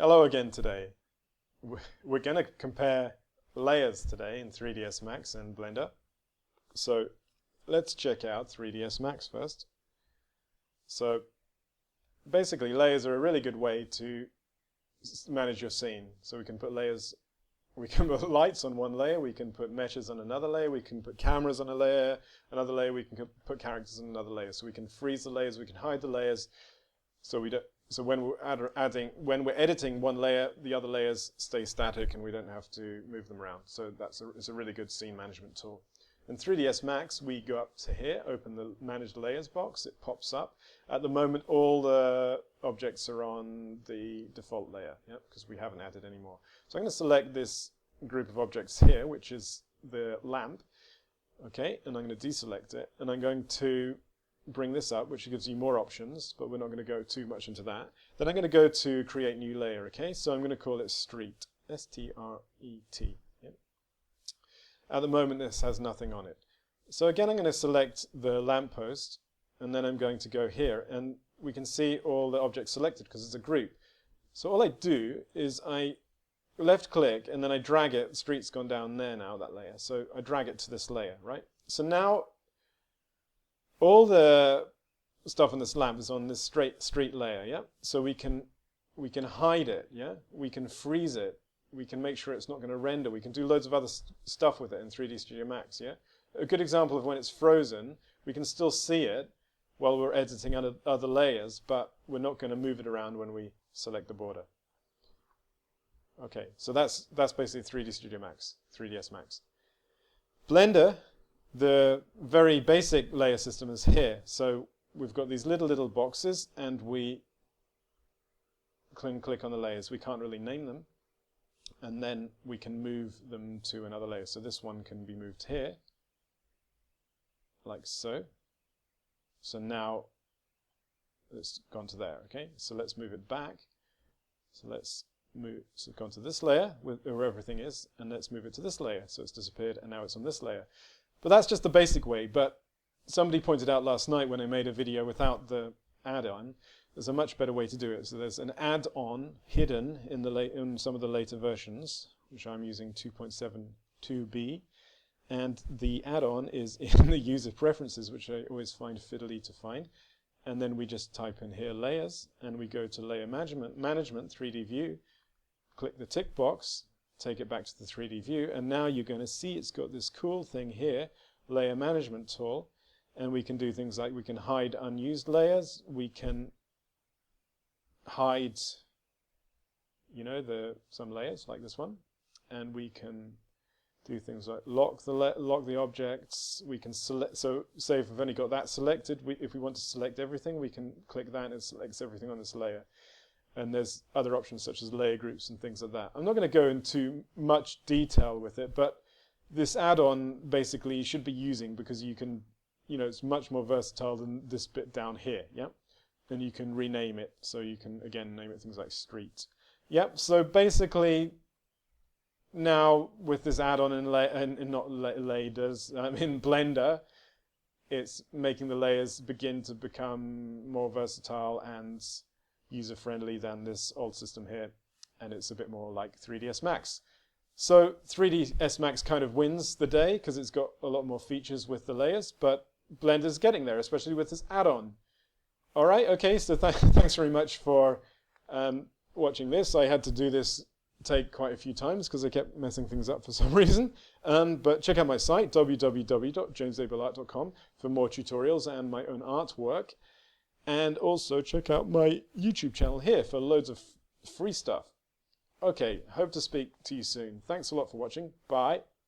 Hello again today. We're going to compare layers today in 3ds Max and Blender. So let's check out 3ds Max first. So basically layers are a really good way to manage your scene. So we can put layers, we can put lights on one layer, we can put meshes on another layer, we can put cameras on a layer, another layer, we can put characters on another layer. So we can freeze the layers, we can hide the layers. So when we're editing one layer, the other layers stay static and we don't have to move them around. So it's a really good scene management tool. In 3ds Max, we go up to here, open the Manage Layers box, it pops up. At the moment, all the objects are on the default layer, because we haven't added any more. So I'm going to select this group of objects here, which is the lamp, okay, and I'm going to deselect it, and I'm going to bring this up, which gives you more options, but we're not going to go too much into that. Then I'm going to go to create new layer, okay? So I'm going to call it Street, S-T-R-E-T. Yep. At the moment, this has nothing on it. So again, I'm going to select the lamppost, and then I'm going to go here, and we can see all the objects selected because it's a group. So all I do is I left-click, and then I drag it. Street's gone down there now, that layer. So I drag it to this layer, right? So now all the stuff on this lamp is on this street layer, yeah? So we can hide it, yeah? We can freeze it. We can make sure it's not going to render. We can do loads of other stuff with it in 3D Studio Max, yeah? A good example of when it's frozen, we can still see it while we're editing other layers, but we're not going to move it around when we select the border. Okay, so that's basically 3D Studio Max, 3ds Max. Blender, the very basic layer system is here. So we've got these little boxes, and we can click on the layers. We can't really name them. And then we can move them to another layer. So this one can be moved here, like so. So now it's gone to there, okay? So let's move it back. So let's move, so it's gone to this layer where everything is, and let's move it to this layer. So it's disappeared, and now it's on this layer. But that's just the basic way. But somebody pointed out last night when I made a video without the add-on, there's a much better way to do it. So there's an add-on hidden in some of the later versions, which I'm using 2.72b, and the add-on is in the user preferences, which I always find fiddly to find. And then we just type in here layers, and we go to layer management 3D view, click the tick box, take it back to the 3D view, and now you're going to see it's got this cool thing here, layer management tool, and we can do things like we can hide unused layers, we can hide, some layers like this one, and we can do things like lock the objects. We can select. So say if we've only got that selected, if we want to select everything, we can click that and it selects everything on this layer. And there's other options such as layer groups and things like that. I'm not going to go into much detail with it, but this add-on basically you should be using because you can, it's much more versatile than this bit down here, yeah? And you can rename it, so you can, again, name it things like street. Yep, so basically now with this add-on in Blender, it's making the layers begin to become more versatile and user-friendly than this old system here, and it's a bit more like 3ds Max. So 3ds Max kind of wins the day because it's got a lot more features with the layers, but Blender's getting there, especially with this add-on. All right, okay, so thanks very much for watching this. I had to do this take quite a few times because I kept messing things up for some reason. But check out my site, www.jamesabelart.com, for more tutorials and my own artwork. And also check out my YouTube channel here for loads of free stuff. Okay, hope to speak to you soon. Thanks a lot for watching. Bye.